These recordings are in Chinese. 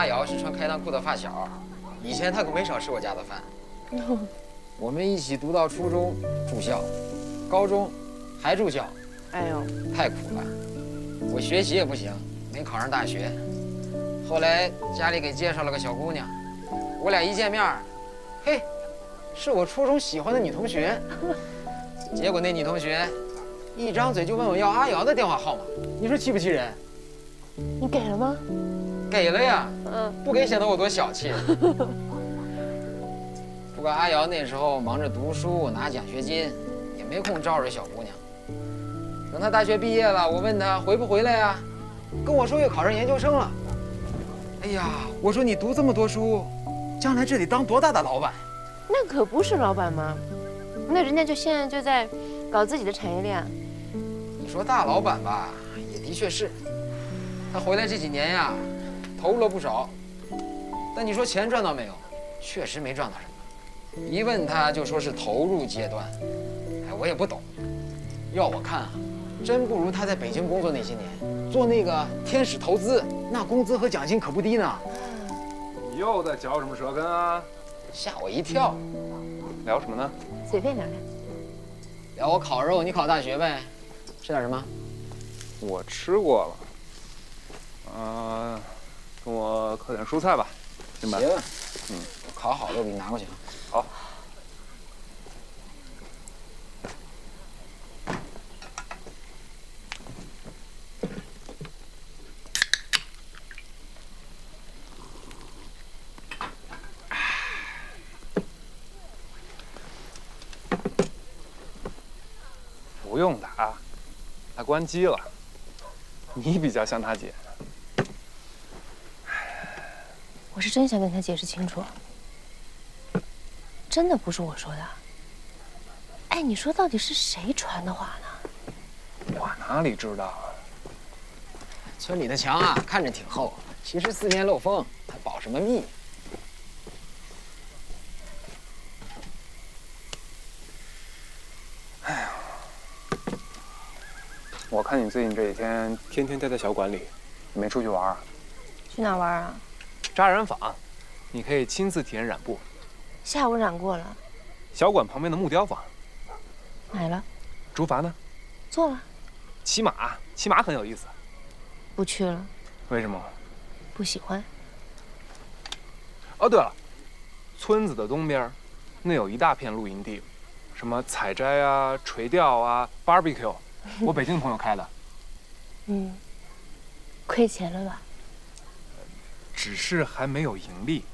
阿瑶是穿开裆裤的发小，以前他可没少吃我家的饭。我们一起读到初中住校，高中还住校。哎呦，太苦了，我学习也不行，没考上大学。后来家里给介绍了个小姑娘，我俩一见面，嘿，是我初中喜欢的女同学。结果那女同学一张嘴就问我要阿瑶的电话号码，你说气不气人？你给了吗？给了呀，不给显得我多小气。不过阿瑶那时候忙着读书拿奖学金，也没空招惹小姑娘。等她大学毕业了，我问她回不回来呀，跟我说又考上研究生了。哎呀，我说你读这么多书，将来这得当多大的老板？那可不是老板吗？那人家现在就在搞自己的产业链。你说大老板吧，也的确是。他回来这几年呀，投入了不少，但你说钱赚到没有？确实没赚到什么。一问他就说是投入阶段，哎，我也不懂。要我看啊，真不如他在北京工作那些年，做那个天使投资，那工资和奖金可不低呢。你又在嚼什么舌根啊？吓我一跳。聊什么呢？随便聊聊。聊我烤肉，你考大学呗。吃点什么？我吃过了。跟我刻点蔬菜吧，行吧？行。我烤好了，我给你拿过去啊。好。不用打，他关机了。你比较像他姐。我是真想跟他解释清楚，真的不是我说的。哎，你说到底是谁传的话呢？我哪里知道啊？村里的墙啊，看着挺厚，其实四面漏风，还保什么密？哎呀，我看你最近这几天天天待在小馆里，你没出去玩啊？去哪玩啊？扎染坊，你可以亲自体验染布。下午染过了。小馆旁边的木雕坊。买了。竹筏呢？做了。骑马很有意思。不去了。为什么？不喜欢。哦，对了，村子的东边，那有一大片露营地，什么采摘啊、垂钓啊、barbecue， 我北京的朋友开的。亏钱了吧？只是还没有盈利。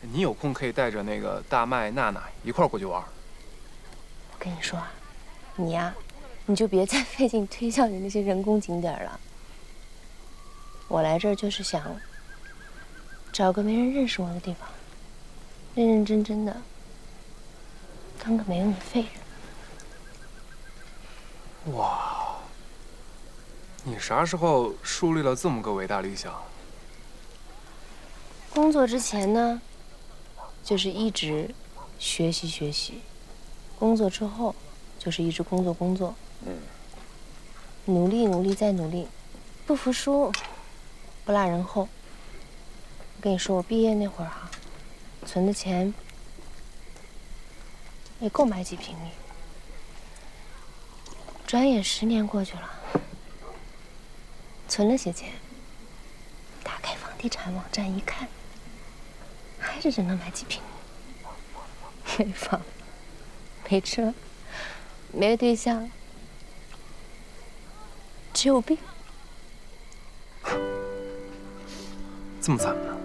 你有空可以带着那个大麦、娜娜一块儿过去玩。我跟你说啊，你呀，你就别再费劲推销你那些人工景点了。我来这儿就是想找个没人认识我的地方，认认真真的当个没用的废人。哇，你啥时候树立了这么个伟大理想？工作之前呢，就是一直学习学习；工作之后，就是一直工作。努力努力再努力，不服输，不落人后。我跟你说，我毕业那会儿啊，存的钱也够买几平米。转眼10年过去了，存了些钱，打开房地产网站一看，还是只能买几平米。没房，没车，没对象，只有病。这么惨呢？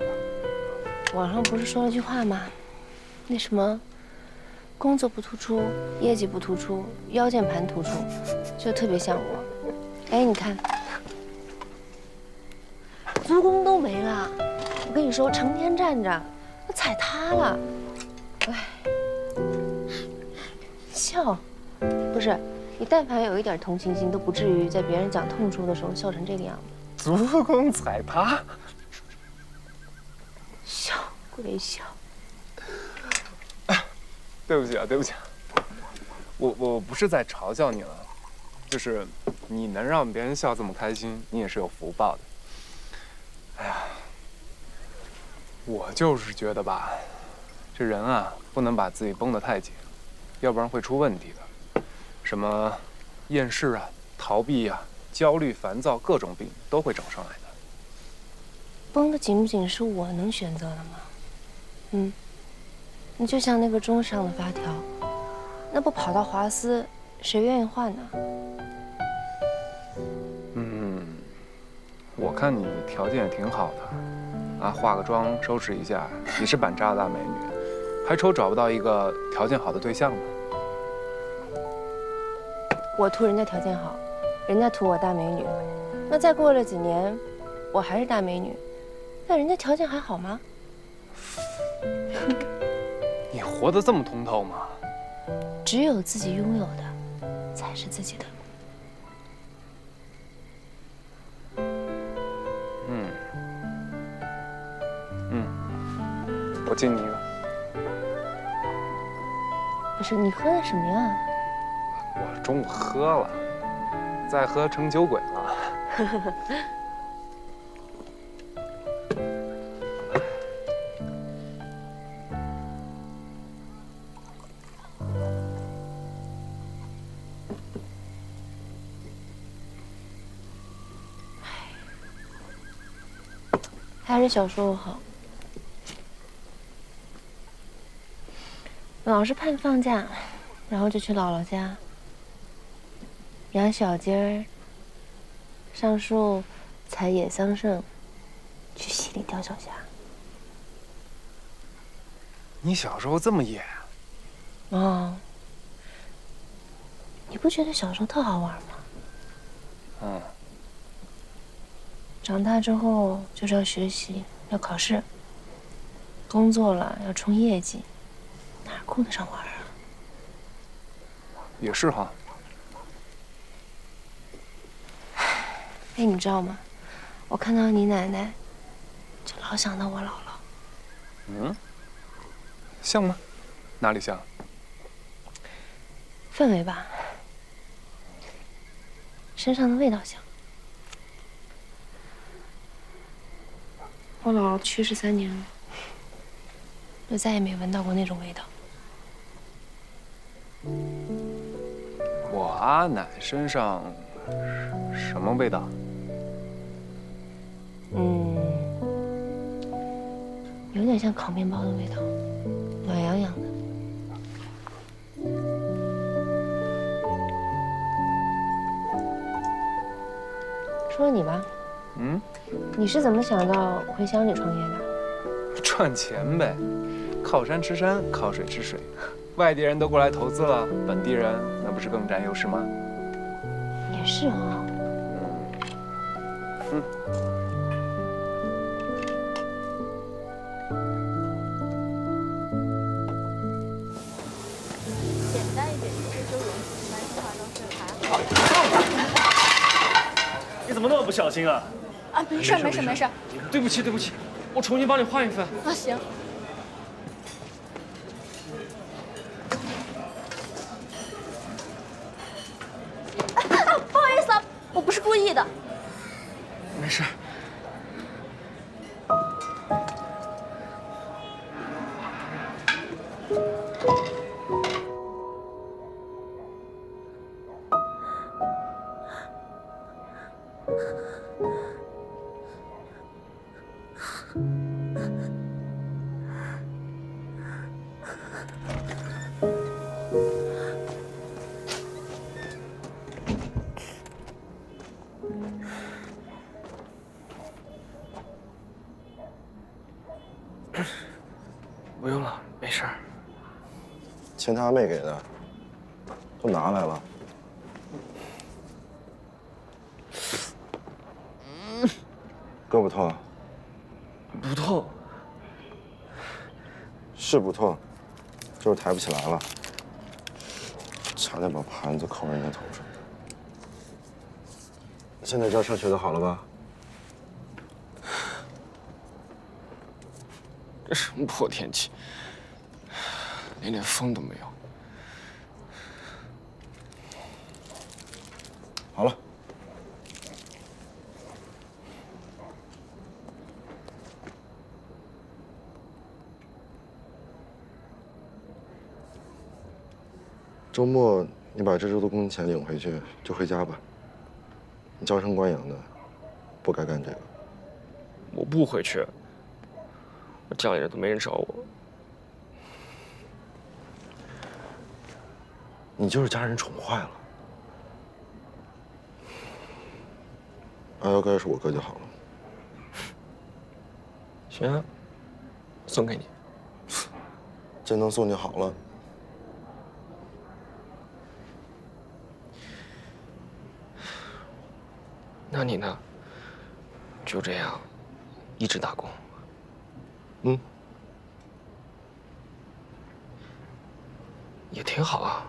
网上不是说了句话吗？那什么，工作不突出，业绩不突出，腰间盘突出，就特别像我。哎，你看，足弓都没了。我跟你说，成天站着，都踩塌了。哎，笑，不是你，但凡有一点同情心，都不至于在别人讲痛处的时候笑成这个样子。足弓踩塌。笑归笑，对不起啊，对不起啊，我不是在嘲笑你了，就是你能让别人笑这么开心，你也是有福报的。哎呀，我就是觉得吧，这人啊，不能把自己绷得太紧，要不然会出问题的。什么厌世啊、逃避啊、焦虑、烦躁，各种病都会找上来的。绷得紧不紧是我能选择的吗？你就像那个钟上的发条，那不跑到华司，谁愿意换呢？我看你条件也挺好的，啊，化个妆收拾一下，你是板扎的大美女，还愁找不到一个条件好的对象呢。我图人家条件好，人家图我大美女，那再过了几年，我还是大美女，那人家条件还好吗？你活得这么通透吗？只有自己拥有的，才是自己的。我敬你一个。不是，你喝的什么呀？我中午喝了，再喝成酒鬼了。还是小时候好。老是盼放假，然后就去姥姥家养小鸡儿，上树采野桑葚，去溪里钓小虾。你小时候这么野？哦，你不觉得小时候特好玩吗？长大之后就是要学习，要考试，工作了要冲业绩，哪顾得上玩啊？也是哈。哎，你知道吗？我看到你奶奶，就老想到我姥姥。像吗？哪里像？氛围吧，身上的味道像。我姥姥去世3年了，就再也没闻到过那种味道。我阿奶身上什么味道？有点像烤面包的味道，暖洋洋的。说你吧，你是怎么想到回乡里创业的？赚钱呗，靠山吃山，靠水吃水。外地人都过来投资了，本地人那不是更占优势吗？也是哦。简单一点，就容器，男生化妆水还好。你怎么那么不小心啊？啊，没事没事没事。对不起对不起，我重新帮你换一份。啊，行。不好意思啊，我不是故意的。没事。不用了，没事儿。钱他妹给的，都拿来了。胳膊痛？不痛。是不痛，就是抬不起来了，差点把盘子扣人家头上。现在这上学的好了吧？这什么破天气，连点风都没有。好了。周末你把这周的工钱领回去，就回家吧。你娇生惯养的，不该干这个。我不回去，家里人都没人找我。你就是家人宠坏了。阿瑶该是我哥就好了。行啊，送给你。真能送就好了。那你呢？就这样，一直打工。嗯，也挺好啊，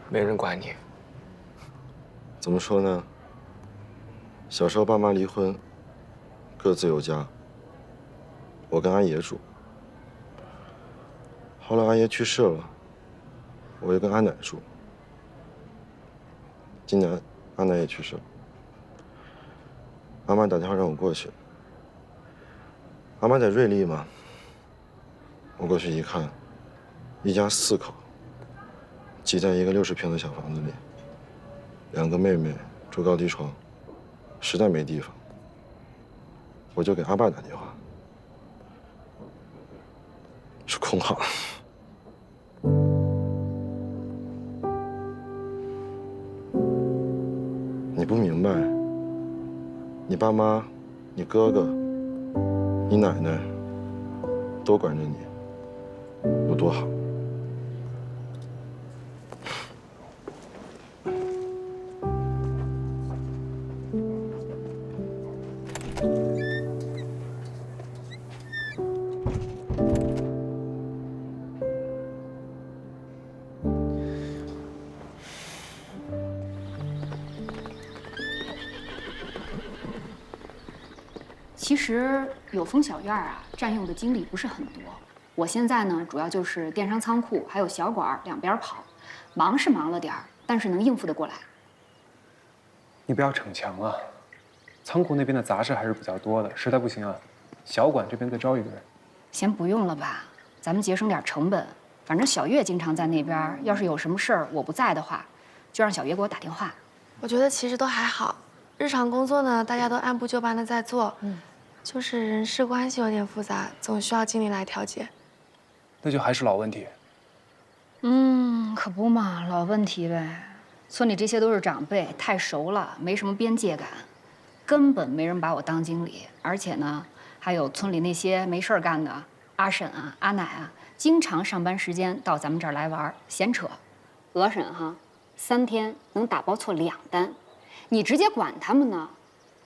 没人管你。怎么说呢？小时候爸妈离婚，各自有家。我跟阿爷住。后来阿爷去世了，我又跟阿奶住。今年阿奶也去世了，阿妈打电话让我过去。阿妈在瑞丽嘛，我过去一看，一家4口，挤在一个60平的小房子里，2个妹妹住高低床，实在没地方，我就给阿爸打电话，是空号。你不明白，你爸妈、你哥哥、你奶奶都管着你，有多好。其实有丰小院啊，占用的精力不是很多。我现在呢，主要就是电商仓库还有小馆两边跑，忙是忙了点儿，但是能应付得过来。你不要逞强啊！仓库那边的杂事还是比较多的，实在不行啊，小馆这边再招一个人。先不用了吧，咱们节省点成本。反正小月经常在那边，要是有什么事儿我不在的话，就让小月给我打电话。我觉得其实都还好，日常工作呢，大家都按部就班的在做。就是人事关系有点复杂，总需要经理来调节。那就还是老问题。可不嘛，老问题呗。村里这些都是长辈，太熟了，没什么边界感，根本没人把我当经理。而且呢，还有村里那些没事儿干的阿婶啊、阿奶啊，经常上班时间到咱们这儿来玩，闲扯。鹅婶哈，3天能打包错2单，你直接管他们呢，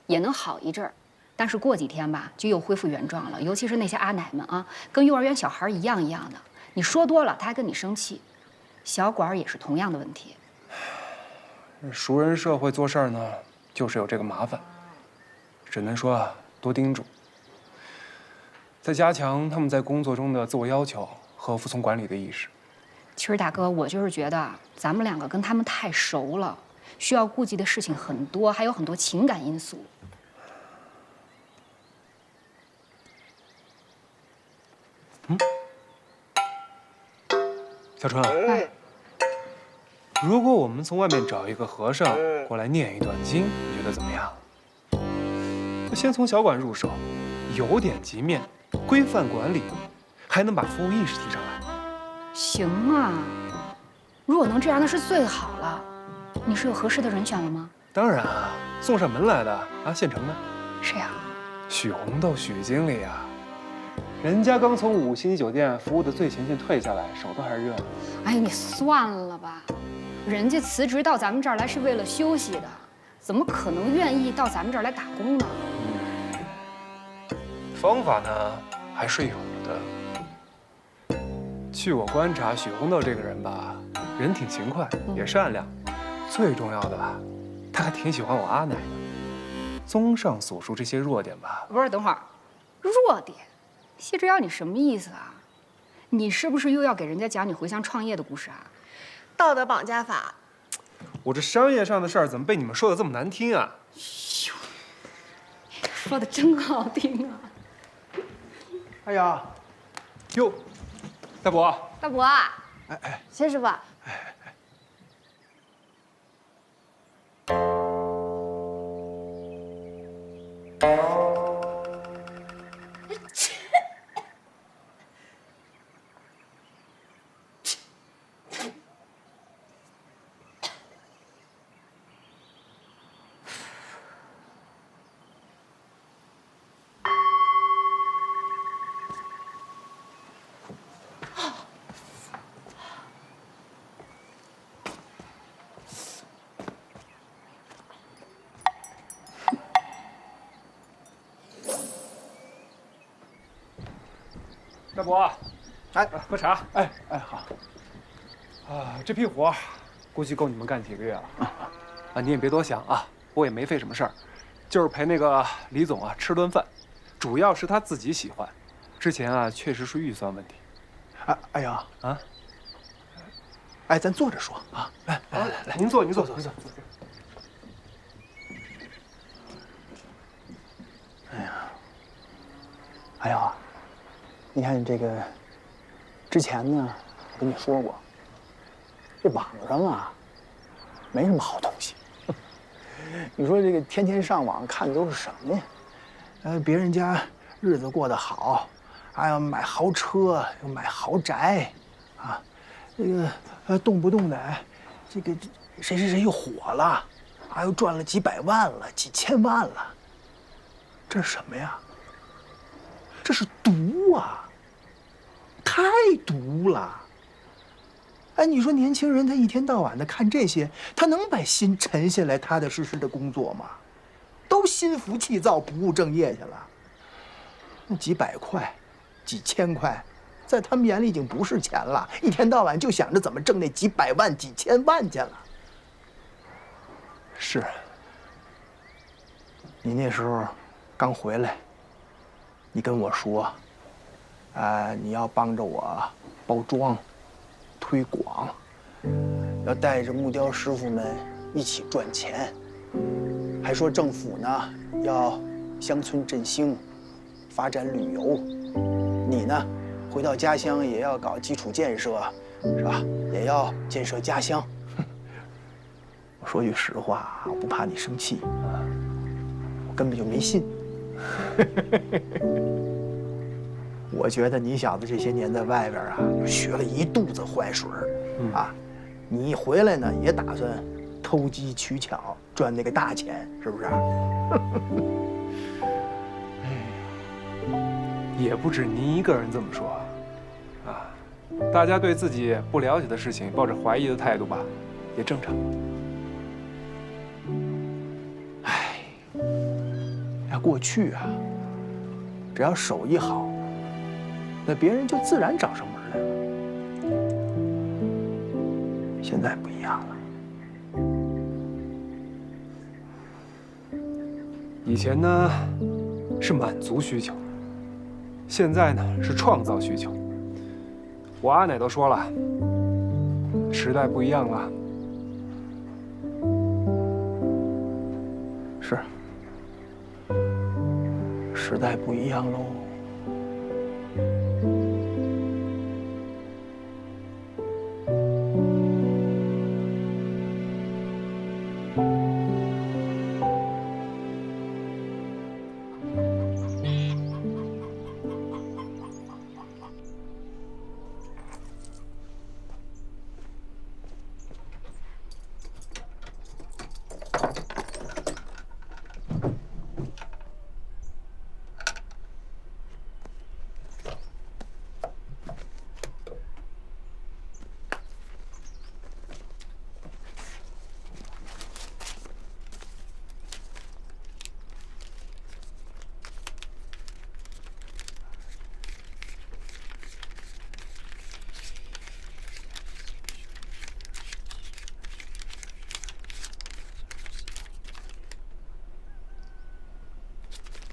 也能好一阵儿。但是过几天吧，就又恢复原状了。尤其是那些阿奶们啊，跟幼儿园小孩一样的。你说多了，他还跟你生气。小馆也是同样的问题。熟人社会做事儿呢，就是有这个麻烦，只能说啊，多叮嘱，再加强他们在工作中的自我要求和服从管理的意识。其实大哥，我就是觉得咱们2个跟他们太熟了，需要顾及的事情很多，还有很多情感因素。小春，如果我们从外面找一个和尚过来念一段经，你觉得怎么样？先从小馆入手，有点级面，规范管理，还能把服务意识提上来。行啊，如果能这样，那是最好了。你是有合适的人选了吗？当然啊，送上门来的啊，现成的。谁呀？许红豆，许经理啊。人家刚从5星级酒店服务的最前线退下来，手都还是热的。哎呀，你算了吧，人家辞职到咱们这儿来是为了休息的，怎么可能愿意到咱们这儿来打工呢？方法呢还是有的。据我观察，许红豆这个人吧，人挺勤快，也善良，最重要的吧，他还挺喜欢我阿奶的。综上所述这些弱点吧，不是，等会儿，弱点。谢之遥，你什么意思啊？你是不是又要给人家讲你回乡创业的故事啊？道德绑架法。我这商业上的事儿怎么被你们说的这么难听啊？说的真好听啊！哎呀，哟，大伯，大伯啊，谢师傅，大伯，哎，喝茶。哎，好。啊，这批活估计够你们干几个月了。啊，你也别多想啊，我也没费什么事儿，就是陪那个李总啊吃顿饭，主要是他自己喜欢。之前啊，确实是预算问题。哎呀啊，哎，咱坐着说啊。来，您坐。哎呀，你看这个，之前呢，我跟你说过，这网上啊，没什么好东西。你说这个天天上网看的都是什么呀？别人家日子过得好，还要买豪车，又买豪宅，啊，这个动不动的，这个谁又火了，又赚了几百万了，几千万了，这是什么呀？这是毒啊！太毒了！哎，你说年轻人他一天到晚的看这些，他能把心沉下来，踏踏实实的工作吗？都心浮气躁，不务正业去了。那几百块、几千块，在他们眼里已经不是钱了，一天到晚就想着怎么挣那几百万、几千万去了。是。你那时候刚回来。你跟我说，你要帮着我包装、推广，要带着木雕师傅们一起赚钱，还说政府呢要乡村振兴，发展旅游，你呢回到家乡也要搞基础建设，是吧？也要建设家乡。我说句实话，我不怕你生气，我根本就没信。我觉得你小子这些年在外边啊，学了一肚子坏水啊！你一回来呢，也打算偷机取巧赚那个大钱，是不是？也不止您一个人这么说，啊，大家对自己不了解的事情抱着怀疑的态度吧，也正常。过去啊，只要手艺好，那别人就自然找上门来了。现在不一样了。以前呢是满足需求，现在呢是创造需求。我阿奶都说了，时代不一样了。是。时代不一样喽。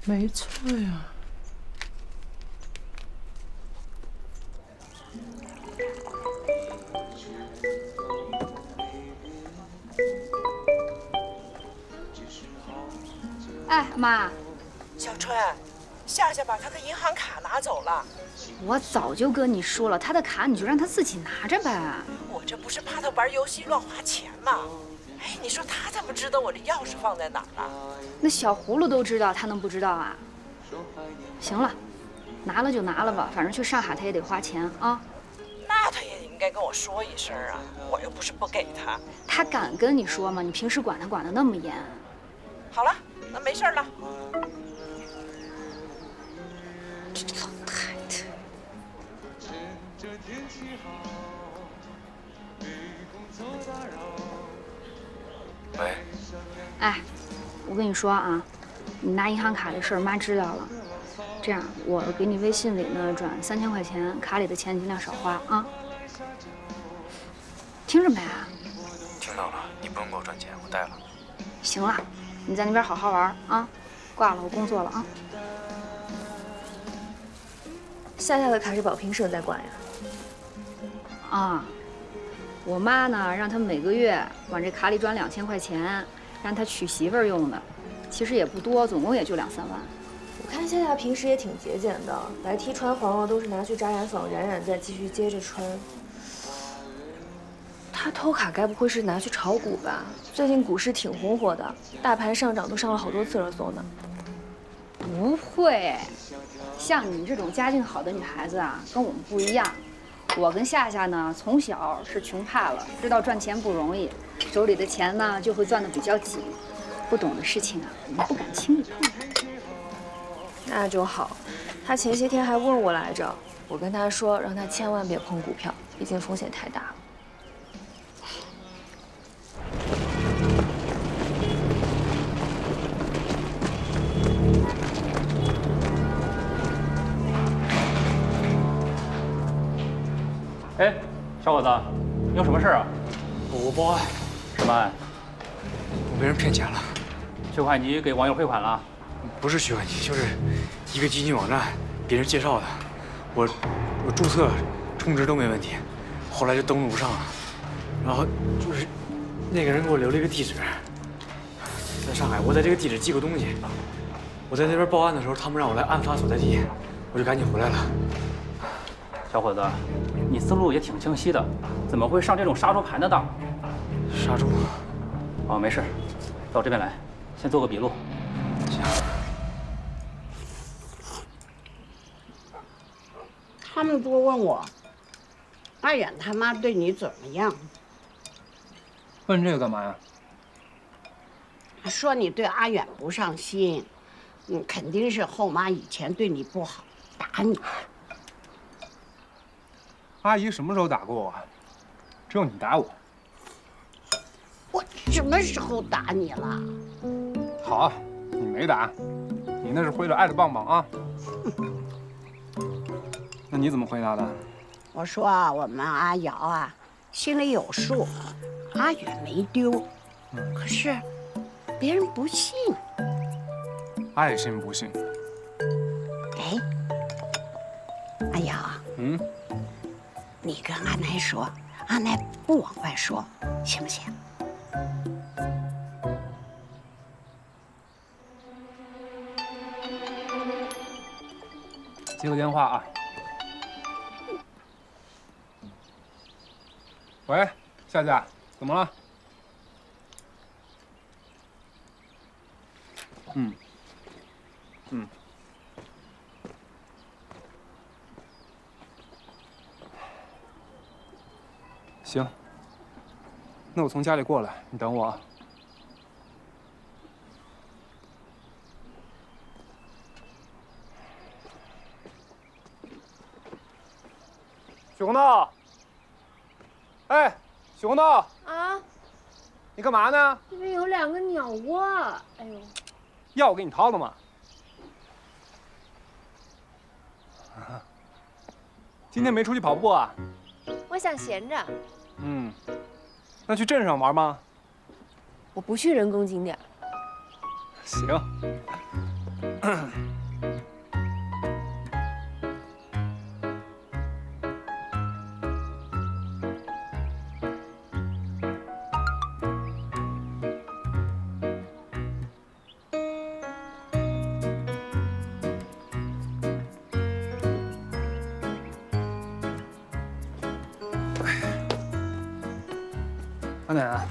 没错呀。哎，妈，小春，夏夏把她的银行卡拿走了。我早就跟你说了，她的卡你就让她自己拿着呗。我这不是怕她玩游戏乱花钱吗？哎，你说她怎么知道我这钥匙放在哪儿了？那小葫芦都知道，她能不知道啊？行了，拿了就拿了吧，反正去上海她也得花钱啊。那她也应该跟我说一声啊，我又不是不给她。她敢跟你说吗？你平时管她管得那么严。好了，那没事了。这老太太。喂。哎，我跟你说啊，你拿银行卡这事儿，妈知道了。这样，我给你微信里呢转3000块钱，卡里的钱尽量少花啊。听着没啊？听到了，你不用给我转钱，我带了。行了，你在那边好好玩啊。挂了，我工作了啊。夏夏的卡是宝平社在管呀。啊，我妈呢让他每个月往这卡里转2000块钱，让他娶媳妇儿用的，其实也不多，总共也就2、3万。我看夏夏平时也挺节俭的，白 T 穿黄了都是拿去扎染坊染染，再继续接着穿。他偷卡该不会是拿去炒股吧？最近股市挺红火的，大盘上涨都上了好多次热搜呢。不会，像你这种家境好的女孩子啊，跟我们不一样。我跟夏夏呢，从小是穷怕了，知道赚钱不容易，手里的钱呢就会攥得比较紧。不懂的事情啊，我们不敢轻易碰。那就好，他前些天还问我来着，我跟他说让他千万别碰股票，毕竟风险太大了。哎，小伙子，你有什么事啊？我报案。什么案？我被人骗钱了。徐怀尼给网友汇款了？不是徐怀尼，就是一个基金网站，别人介绍的。我注册、充值都没问题，后来就登录不上了。然后就是那个人给我留了一个地址，在上海。我在这个地址寄过东西。我在那边报案的时候，他们让我来案发所在地，我就赶紧回来了。小伙子，你思路也挺清晰的，怎么会上这种杀猪盘的当？杀猪？哦，没事，到这边来，先做个笔录。行。他们都问我，阿远他妈对你怎么样？问这个干嘛呀？说你对阿远不上心，肯定是后妈以前对你不好，打你。阿姨什么时候打过我？只有你打我。我什么时候打你了？好，你没打，你那是挥着爱的棒棒啊。那你怎么回答的？我说啊，我们阿瑶啊，心里有数，阿远没丢，可是别人不信。爱信不信？哎，阿瑶啊，你跟阿奶说，阿奶不往外说，行不行？接个电话啊。喂，夏夏，怎么了？行，那我从家里过来，你等我啊。许红豆，哎，许红豆啊，你干嘛呢？这边有2个鸟窝，哎呦，药我给你掏了吗？今天没出去跑步啊？我想闲着。那去镇上玩吗？我不去人工景点。行。阿奶，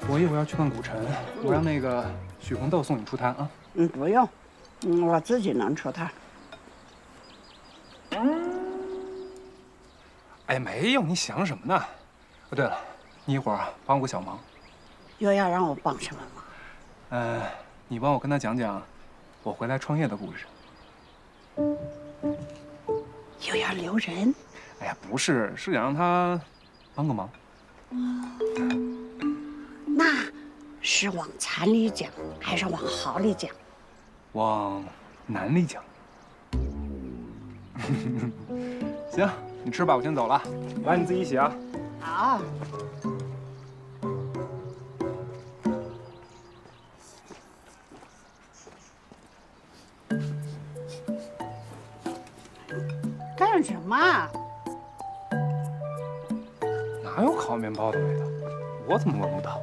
我一会儿要去趟古城，我让那个许红豆送你出摊啊。不用，我自己能出摊。哎，没有，你想什么呢？哦，对了，你一会儿帮我个小忙。又要让我帮什么忙？你帮我跟他讲讲我回来创业的故事。又要留人？哎呀，不是，是想让他帮个忙。那是往残里讲，还是往好里讲？往难里讲。行，你吃吧，我先走了。碗你自己洗啊。好。干什么？哪有烤面包的味道？我怎么闻不到？